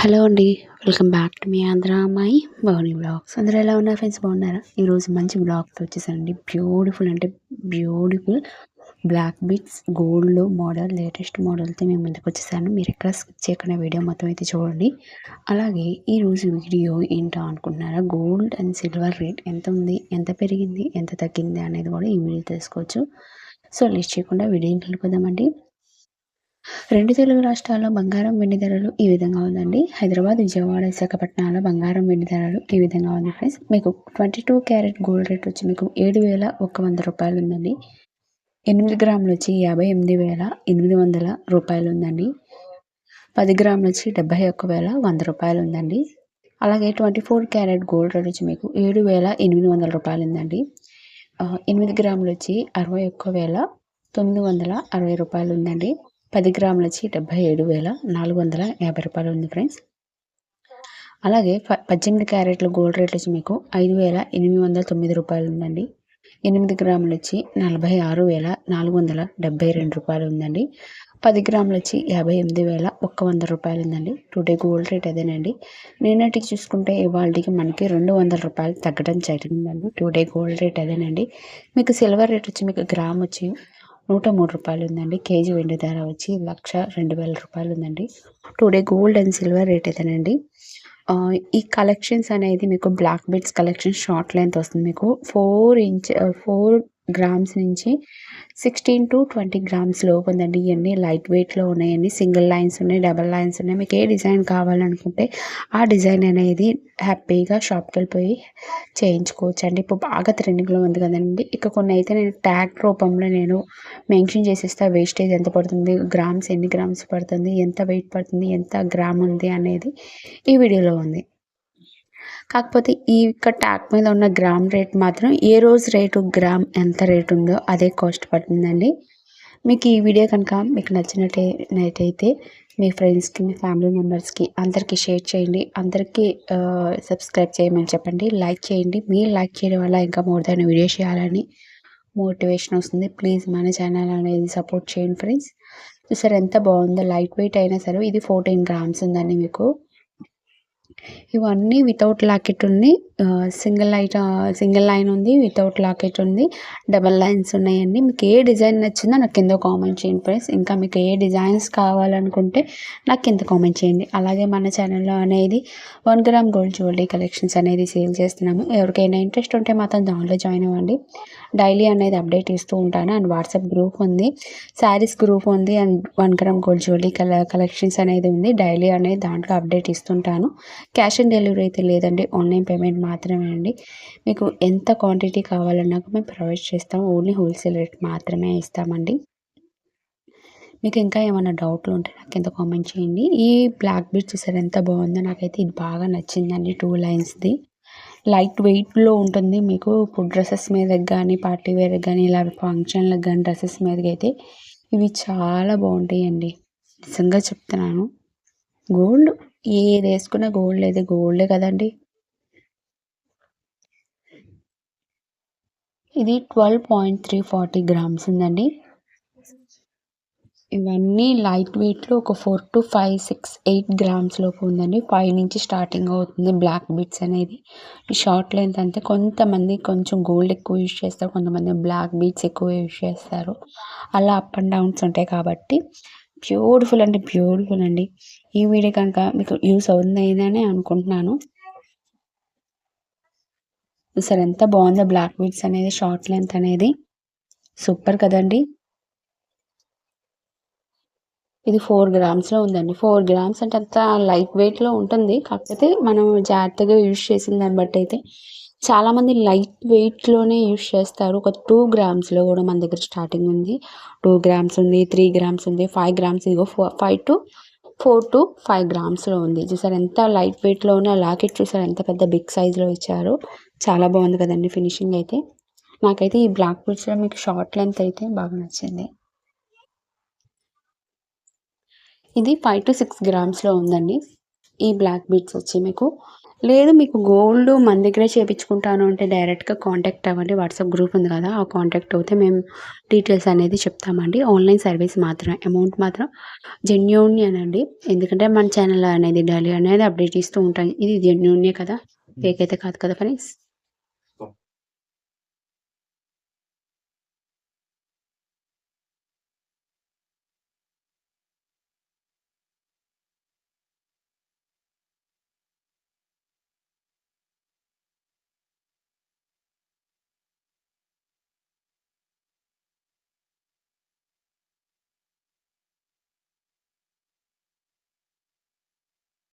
Hello అండి. Welcome back to me Andhra అమ్మాయి Bhavani blogs. అందరూ ఎలా ఉన్నారు ఫ్రెండ్స్, బాగున్నారా? ఈరోజు మంచి బ్లాగ్తో వచ్చేసానండి. బ్యూటిఫుల్ అంటే బ్యూటిఫుల్ బ్లాక్ బీట్స్ గోల్డ్లో మోడల్, లేటెస్ట్ మోడల్తో మేము ముందుకు వచ్చేసాను. మీరు ఎక్కడ స్కిప్ చేయకుండా వీడియో మొత్తం అయితే చూడండి. అలాగే ఈరోజు వీడియో ఏంటో అనుకుంటున్నారా, గోల్డ్ అండ్ సిల్వర్ రేట్ ఎంత ఉంది, ఎంత పెరిగింది, ఎంత తగ్గింది అనేది కూడా ఈ వీడియో తెలుసుకోవచ్చు. సో లేట్ చేయకుండా వీడియోని వెళ్ళిపోదామండి. రెండు తెలుగు రాష్ట్రాల్లో బంగారం వెండి ధరలు ఈ విధంగా ఉందండి. హైదరాబాద్, విజయవాడ, విశాఖపట్నాల బంగారం వెండి ధరలు ఈ విధంగా ఉంది ఫ్రెండ్స్. మీకు 22 క్యారెట్ గోల్డ్ రేట్ వచ్చి మీకు 7,100 రూపాయలు ఉందండి. 8 గ్రాములు వచ్చి 58,800 రూపాయలు ఉందండి. 10 గ్రాములు వచ్చి 71,100 రూపాయలు ఉందండి. అలాగే 24 క్యారెట్ గోల్డ్ రేట్ వచ్చి మీకు 7,800 రూపాయలు ఉందండి. 8 గ్రాములు వచ్చి 61,960 రూపాయలు ఉందండి. 10 గ్రాములు వచ్చి 77,450 రూపాయలు ఉంది ఫ్రెండ్స్. అలాగే 18 క్యారెట్ల గోల్డ్ రేట్ వచ్చి మీకు 5,809 రూపాయలు ఉందండి. 8 గ్రాములు వచ్చి 46,472 రూపాయలు ఉందండి. 10 గ్రాములు వచ్చి 58,100 రూపాయలు ఉందండి. టుడే గోల్డ్ రేట్ అదేనండి. నిన్నటికి చూసుకుంటే ఇవాళకి మనకి 200 రూపాయలు తగ్గడం జరిగిందండి. టుడే గోల్డ్ రేట్ అదేనండి. మీకు సిల్వర్ రేట్ వచ్చి మీకు గ్రామ్ వచ్చి 103 రూపాయలు ఉందండి. కేజీ వెండి ధర వచ్చి 1,02,000 రూపాయలు ఉందండి. Today gold and silver rate ఏదేనండి. ఈ కలెక్షన్స్ అనేది మీకు black beads collection short length వస్తుంది. మీకు 4 గ్రామ్స్ నుంచి 16 to 20 గ్రామ్స్ లోపు ఉందండి. ఇవన్నీ లైట్ వెయిట్లో ఉన్నాయండి. సింగిల్ లైన్స్ ఉన్నాయి, డబల్ లైన్స్ ఉన్నాయి. మీకు ఏ డిజైన్ కావాలనుకుంటే ఆ డిజైన్ అనేది హ్యాపీగా షాప్కి వెళ్ళిపోయి చేయించుకోవచ్చు అండి. ఇప్పుడు బాగా ట్రెండింగ్లో ఉంది కదండి. ఇక కొన్ని అయితే నేను ట్యాగ్ రూపంలో నేను మెన్షన్ చేసేస్తా. వేస్టేజ్ ఎంత పడుతుంది, గ్రామ్స్ ఎన్ని గ్రామ్స్ పడుతుంది, ఎంత వెయిట్ పడుతుంది, ఎంత గ్రామ్ ఉంది అనేది ఈ వీడియోలో ఉంది. కాకపోతే ఈ ట్యాగ్ మీద ఉన్న గ్రామ్ రేట్ మాత్రం ఏ రోజు రేటు గ్రామ్ ఎంత రేట్ ఉందో అదే కాస్ట్ పడుతుందండి. మీకు ఈ వీడియో కనుక మీకు నచ్చినట్టయితే మీ ఫ్రెండ్స్కి, మీ ఫ్యామిలీ మెంబర్స్కి అందరికీ షేర్ చేయండి. అందరికీ సబ్స్క్రైబ్ చేయమని చెప్పండి. లైక్ చేయండి. మీరు లైక్ చేయడం వల్ల ఇంకా మోర్ దాన్ వీడియో చేయాలని మోటివేషన్ వస్తుంది. ప్లీజ్ మన ఛానల్ అనేది సపోర్ట్ చేయండి ఫ్రెండ్స్. చూసారు ఎంత బాగుందో, లైట్ వెయిట్ అయినా సరే. ఇది 14 గ్రామ్స్ ఉందండి మీకు. ఇవన్నీ వితౌట్ లాకెట్ ఉంది. సింగిల్ లైన్ ఉంది, వితౌట్ లాకెట్ ఉంది, డబల్ లైన్స్ ఉన్నాయండి. మీకు ఏ డిజైన్ నచ్చిందో నాకు కింద కామెంట్ చేయండి ఫ్రెండ్స్. ఇంకా మీకు ఏ డిజైన్స్ కావాలనుకుంటే నాకు కింద కామెంట్ చేయండి. అలాగే మన ఛానల్లో అనేది 1 గ్రామ్ గోల్డ్ జ్యువెలరీ కలెక్షన్స్ అనేది సేల్ చేస్తున్నాము. ఎవరికైనా ఇంట్రెస్ట్ ఉంటే మాత్రం దాంట్లో జాయిన్ అవ్వండి. డైలీ అనేది అప్డేట్ ఇస్తూ ఉంటాను. అండ్ వాట్సాప్ గ్రూప్ ఉంది, శారీస్ గ్రూప్ ఉంది, and 1 gram gold jewellery collections అనేది ఉంది. డైలీ అనేది దాంట్లో అప్డేట్ ఇస్తుంటాను. క్యాష్ ఆన్ డెలివరీ అయితే లేదండి, ఆన్లైన్ పేమెంట్ మాత్రమే అండి. మీకు ఎంత క్వాంటిటీ కావాలన్నా మేము ప్రొవైడ్ చేస్తాం. ఓన్లీ హోల్సేల్ రేట్ మాత్రమే ఇస్తామండి. మీకు ఇంకా ఏమైనా డౌట్లు ఉంటే నాకు కింద కామెంట్ చేయండి. ఈ బ్లాక్ బీడ్స్ చూసారు ఎంత బాగుందో, నాకైతే ఇది బాగా నచ్చిందండి. 2 లైన్స్ది లైట్ వెయిట్లో ఉంటుంది. మీకు ఇప్పుడు డ్రెస్సెస్ మీదకి కానీ, పార్టీ వేర్కి కానీ, ఇలా ఫంక్షన్లకు కానీ డ్రెస్సెస్ మీదకి అయితే ఇవి చాలా బాగుంటాయండి. నిజంగా చెప్తున్నాను. గోల్డ్ ఏది వేసుకున్నా గోల్డ్ లేదు, గోల్డే కదండి. ఇది 12.340 గ్రామ్స్ ఉందండి. ఇవన్నీ లైట్ వెయిట్లో ఒక 4 to 5, 6, 8 గ్రామ్స్ లోపు ఉందండి. 5 నుంచి స్టార్టింగ్ అవుతుంది బ్లాక్ బీడ్స్ అనేది. ఈ షార్ట్ లెంత్ అంతే. కొంతమంది కొంచెం గోల్డ్ ఎక్కువ యూజ్ చేస్తారు, కొంతమంది బ్లాక్ బీడ్స్ ఎక్కువ యూజ్ చేస్తారు. అలా అప్ అండ్ డౌన్స్ ఉంటాయి కాబట్టి బ్యూటిఫుల్ అంటే బ్యూటిఫుల్ అండి. ఈ వీడియో కనుక మీకు యూస్ అవుతుందని అనుకుంటున్నాను. సరే ఎంత బాగుందో బ్లాక్ బీడ్స్ అనేది, షార్ట్ లెంత్ అనేది సూపర్ కదండి. ఇది 4 గ్రామ్స్లో ఉందండి. 4 గ్రామ్స్ అంటే అంత లైట్ వెయిట్లో ఉంటుంది. కాకపోతే మనం జాగ్రత్తగా యూజ్ చేసిన దాన్ని బట్టి అయితే చాలామంది లైట్ వెయిట్లోనే యూజ్ చేస్తారు. ఒక 2 గ్రామ్స్లో కూడా మన దగ్గర స్టార్టింగ్ ఉంది. 2 గ్రామ్స్ ఉంది, 3 గ్రామ్స్ ఉంది, 5 గ్రామ్స్, ఇగో 4 to 5 గ్రామ్స్లో ఉంది. చూసారు ఎంత లైట్ వెయిట్లో ఉన్న లాకెట్, చూసారు ఎంత పెద్ద బిగ్ సైజ్లో ఇచ్చారు. చాలా బాగుంది కదండి ఫినిషింగ్ అయితే. నాకైతే ఈ బ్లాక్ బీడ్స్లో మీకు షార్ట్ లెంత్ అయితే బాగా నచ్చింది. ఇది 5 to 6 గ్రామ్స్లో ఉందండి. ఈ బ్లాక్ బీడ్స్ వచ్చి మీకు లేదు మీకు గోల్డ్ మన దగ్గరే చేపించుకుంటాను అంటే డైరెక్ట్‌గా కాంటాక్ట్ అవ్వండి. వాట్సాప్ గ్రూప్ ఉంది కదా! ఆ కాంటాక్ట్ అవుతే మేము డీటెయిల్స్ అనేది చెప్తామండి. ఆన్‌లైన్ సర్వీస్ మాత్రమే. అమౌంట్ మాత్రం జెన్యూనేనండి. ఎందుకంటే మన ఛానల్ అనేది డైలీ అనేది అప్డేట్ ఇస్తూ ఉంటాం. ఇది జెన్యూనే కదా! ఫేక్ అయితే కాదు కదా ఫ్రెండ్స్.